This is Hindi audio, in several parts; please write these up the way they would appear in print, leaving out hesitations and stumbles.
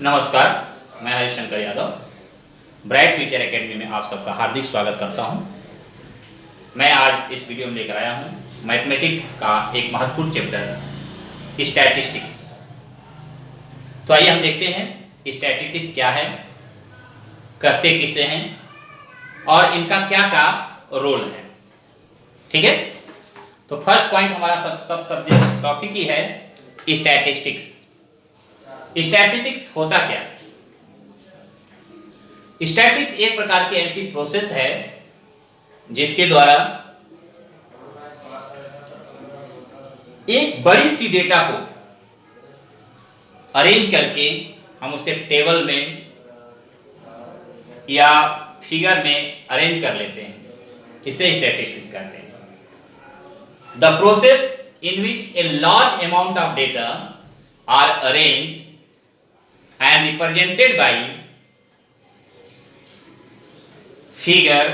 नमस्कार, मैं Harishankar Yadav bright future academy में आप सबका हार्दिक स्वागत करता हूं। मैं आज इस वीडियो में लेकर आया हूं मैथमेटिक्स का एक महत्वपूर्ण चैप्टर स्टैटिस्टिक्स। तो आइए हम देखते हैं स्टैटिस्टिक्स क्या है, करते किसे हैं और इनका क्या क्या रोल है। ठीक है, तो फर्स्ट पॉइंट हमारा सब सब्जेक्ट टॉपिक ही है स्टैटिस्टिक्स। स्टैटिस्टिक्स होता क्या? स्टैटिस्टिक्स एक प्रकार की ऐसी प्रोसेस है जिसके द्वारा एक बड़ी सी डेटा को अरेंज करके हम उसे टेबल में या फिगर में अरेंज कर लेते हैं, इसे स्टैटिस्टिक्स कहते हैं। The process in which a large amount of data are arranged and represented by figure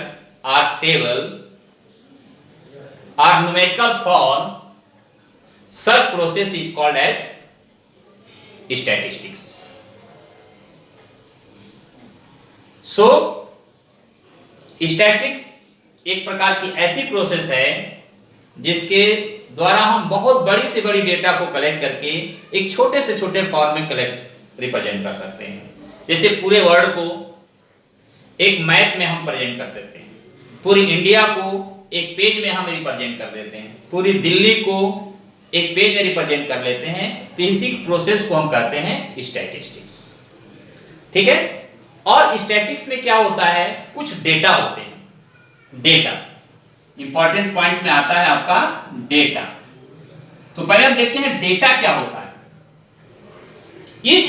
or table or numerical form, such process is called as statistics. So statistics एक प्रकार की ऐसी प्रोसेस है जिसके द्वारा हम बहुत बड़ी से बड़ी डेटा को कलेक्ट करके एक छोटे से छोटे फॉर्म में कलेक्ट रिप्रेजेंट कर सकते हैं। जैसे पूरे वर्ल्ड को एक मैप में हम प्रेजेंट कर देते हैं, पूरी इंडिया को एक पेज में हम रिप्रेजेंट कर देते हैं, पूरी दिल्ली को एक पेज में रिप्रेजेंट कर लेते हैं। तो इसी प्रोसेस को हम कहते हैं स्टैटिस्टिक्स। ठीक है, और स्टैटिस्टिक्स में क्या होता है, कुछ डेटा होते हैं। डेटा इंपॉर्टेंट पॉइंट में आता है आपका डेटा। तो पहले हम देखते हैं डेटा क्या होता है। Each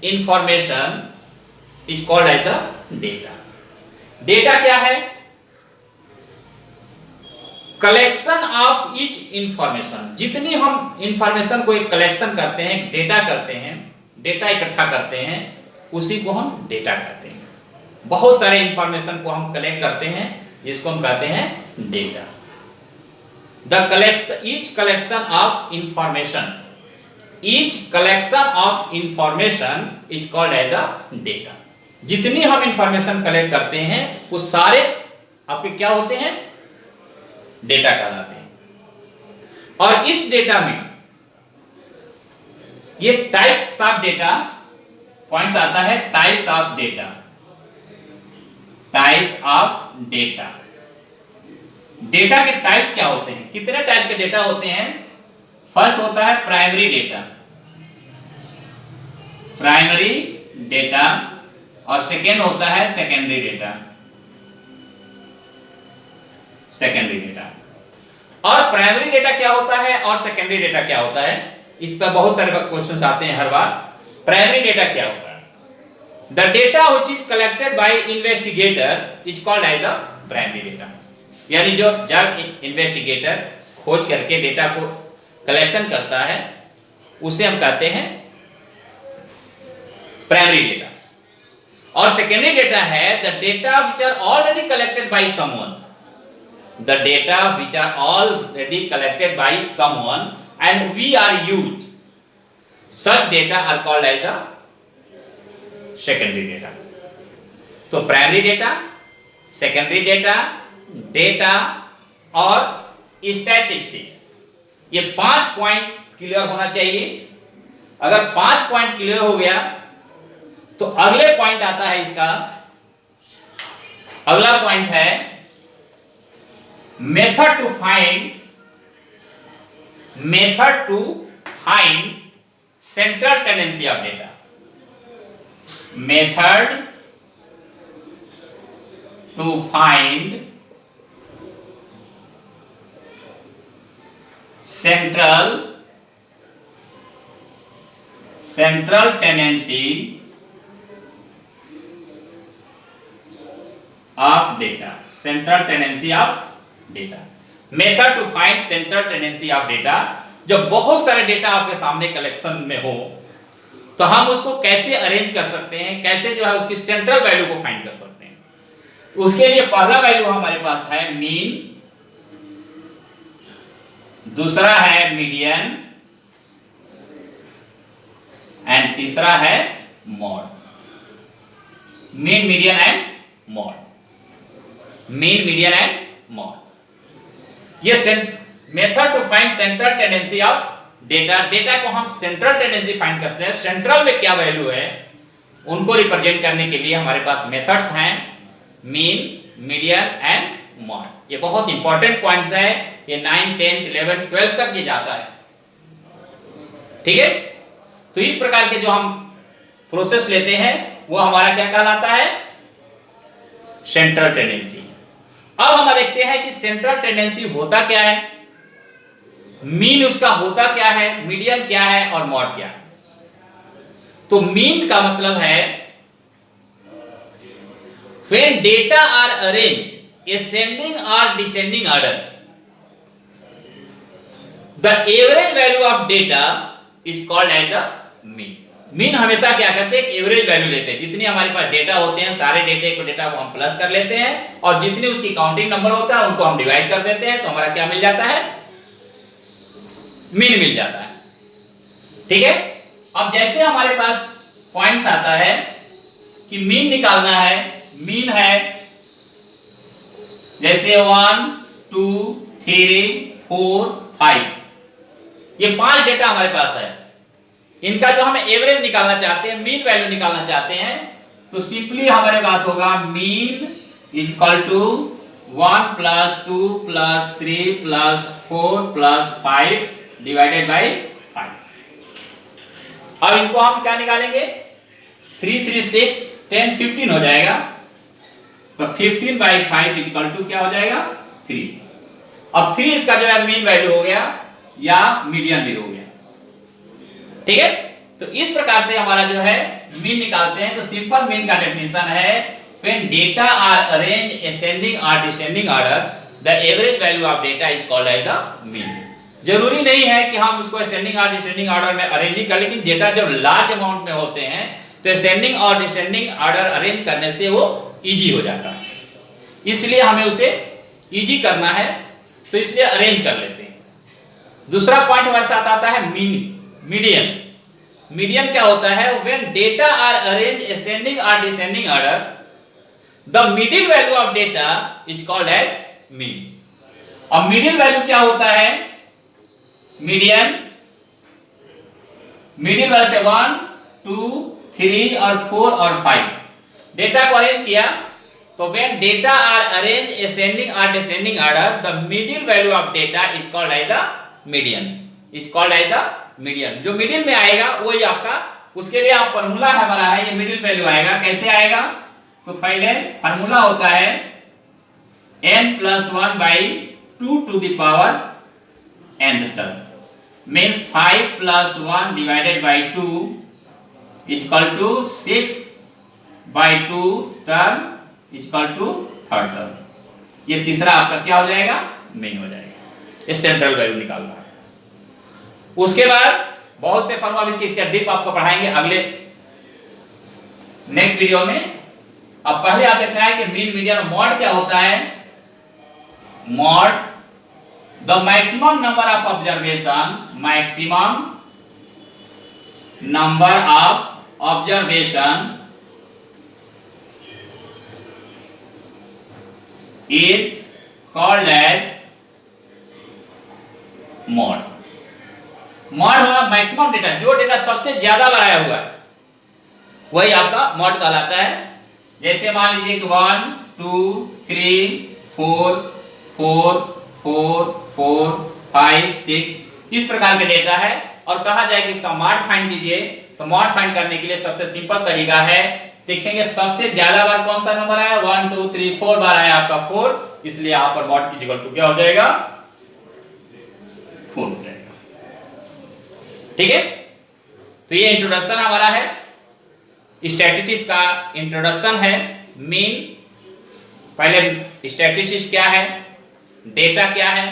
information is called as the data. Data क्या है? Collection of each information. जितनी हम इंफॉर्मेशन को एक कलेक्शन करते हैं, डेटा करते हैं, डेटा इकट्ठा करते हैं, उसी को हम डेटा कहते हैं। बहुत सारे इंफॉर्मेशन को हम कलेक्ट करते हैं जिसको हम कहते हैं data. each collection of information is called as the data. जितनी हम इंफॉर्मेशन कलेक्ट करते हैं वो सारे आपके क्या होते हैं, डेटा कहलाते हैं। और इस डेटा में ये टाइप्स ऑफ डेटा पॉइंट्स आता है, types of data. Types of data, data के टाइप्स क्या होते हैं, कितने टाइप्स के डेटा होते हैं। फर्स्ट होता है प्राइमरी डेटा, प्राइमरी डेटा, और सेकेंड होता है सेकेंडरी डेटा, सेकेंडरी डेटा। और प्राइमरी डेटा क्या होता है और सेकेंडरी डेटा क्या होता है, इस पर बहुत सारे क्वेश्चंस आते हैं हर बार। प्राइमरी डेटा क्या होता है? The data which is collected by investigator is called as the primary data. यानी जो जब इन्वेस्टिगेटर खोज करके डेटा को कलेक्शन करता है उसे हम कहते हैं प्राइमरी डेटा। और सेकेंडरी डेटा है the data which are already collected by someone, the data which are already collected by someone and we are used, such data are called as the secondary data. तो primary data, secondary data, data और स्टैटिस्टिक्स, ये 5 पॉइंट क्लियर होना चाहिए। अगर 5 पॉइंट क्लियर हो गया तो अगले पॉइंट आता है इसका, अगला पॉइंट है method to find central tendency of data. Method to find central tendency of data, central tendency of data, method to find central tendency of data। जब बहुत सारे डेटा आपके सामने कलेक्शन में हो तो हम उसको कैसे अरेंज कर सकते हैं, कैसे जो है उसकी सेंट्रल वैल्यू को फाइंड कर सकते हैं। तो उसके लिए पहला वैल्यू हमारे पास है मीन, दूसरा है मीडियन, एंड तीसरा है mode, mean median and mode, mean median and mode. ये method to find central tendency of data, data को हम सेंट्रल टेंडेंसी फाइंड करते हैं, सेंट्रल में क्या वैल्यू है उनको रिप्रेजेंट करने के लिए हमारे पास मेथड्स हैं मीन, मीडियन एंड मॉड। ये बहुत इंपॉर्टेंट पॉइंट्स है, ये 9, 10, 11, 12 तक ये जाता है, ठीक है। तो इस प्रकार के जो हम प्रोसेस लेते हैं वो हमारा क्या कहलाता है, सेंट्रल टेंडेंसी। अब हम देखते हैं कि सेंट्रल टेंडेंसी होता क्या है, मीन उसका होता क्या है, मीडियन क्या है और मॉड क्या है। तो मीन का मतलब है when data are arranged ascending or descending order, the average value of data is called as the mean। Mean हमेशा क्या करते हैं, एवरेज वैल्यू लेते हैं, जितनी हमारे पास डेटा होते हैं सारे डेटा को हम प्लस कर लेते हैं और जितनी उसकी काउंटिंग नंबर होता है उनको हम डिवाइड कर देते हैं, तो हमारा क्या मिल जाता है, मीन मिल जाता है, ठीक है। अब जैसे हमारे पास पॉइंट्स आता है कि मीन निकालना है, मीन है जैसे 1, 2, 3, 4, 5, ये 5 डेटा हमारे पास है, इनका जो हम एवरेज निकालना चाहते हैं, मीन वैल्यू निकालना चाहते हैं, तो सिंपली हमारे पास होगा mean is equal to 1 + 2 + 3 + 4 + 5 divided by 5। अब इनको हम क्या निकालेंगे, 3, 3, 6, 10, 15 हो जाएगा, तो 15/5 इज इक्वल टू क्या हो जाएगा, 3। अब 3 इसका जो है मीन वैल्यू हो गया या मीडियन भी हो गया, ठीक है। तो इस प्रकार से हमारा जो है मीन निकालते हैं। तो सिंपल मीन का डेफिनेशन है when data are arranged ascending or descending order the average value of data is called as the mean। जरूरी नहीं है कि हम उसको असेंडिंग और डिसेंडिंग ऑर्डर में अरेंज कर, लेकिन डेटा जब लार्ज अमाउंट में होते हैं तो असेंडिंग और डिसेंडिंग ऑर्डर अरेंज करने से वो इजी हो जाता है, इसलिए हमें उसे इजी करना है, तो इसलिए अरेंज कर लेते हैं। दूसरा पॉइंट हमारे साथ आता है मीडियन। मीडियन क्या होता है, when data are arranged ascending or descending order the middle value of data is called as mean। अब मिडिल वैल्यू क्या होता है, मीडियन, मिडिल वैल्यू से 1, 2, 3 और 4 और 5 डेटा को अरेंज किया, तो when data are arranged ascending or descending order the middle value of data is called as the median, is called as the median। जो मिडिल में आएगा वही आपका, उसके लिए आप फार्मूला हमारा है, ये मिडिल वैल्यू आएगा, कैसे आएगा, तो पहले फार्मूला होता है n + 1/2 to the power nth term, means 5 + 1 divided by 2 is equal to 6/2 term is equal to third term. ये तीसरा आपका क्या हो जाएगा, मीन हो जाएगा। ये सेंट्रल वैल्यू निकालना है। उसके बाद बहुत से फार्मूला इसका डिप आपको पढ़ाएंगे अगले नेक्स्ट वीडियो में। अब पहले आप देख रहे हैं कि मीन, मीडियन और मॉड क्या होता है। Mod the maximum number of observation, maximum number of observation is called as mod। mod होगा मैक्सिमम डेटा, जो डेटा सबसे ज्यादा बनाया हुआ है वही आपका mod कहलाता है। जैसे मान लीजिए कि 1, 2, 3, 4, 4, 4, 4, 5, 6 इस प्रकार के डेटा है, और कहा जाए कि इसका mod फाइंड कीजिए, तो mod फाइंड करने के लिए सबसे सिंपल तरीका है, देखेंगे सबसे ज्यादा बार कौन सा नंबर आया, 1, 2, 3, 4 बार आया आपका 4, इसलिए यहां पर मॉड की जगह क्या हो जाएगा, 4 हो जाएगा। ठीक है, तो ये इंट्रोडक्शन हमारा है, स्टैटिस्टिक्स का इंट्रोडक्शन है। मीन, पहले स्टैटिस्टिक्स क्या है, डेटा क्या है,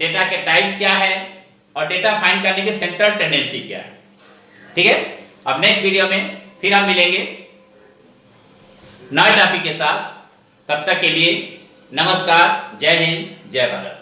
डेटा के टाइप्स क्या है, और डेटा फाइंड करने की सेंट्रल टेंडेंसी क्या है। ठीक है, अब नेक्स्ट वीडियो में फिर हम मिलेंगे नए टॉपिक के साथ। तब तक के लिए नमस्कार, जय हिंद, जय भारत।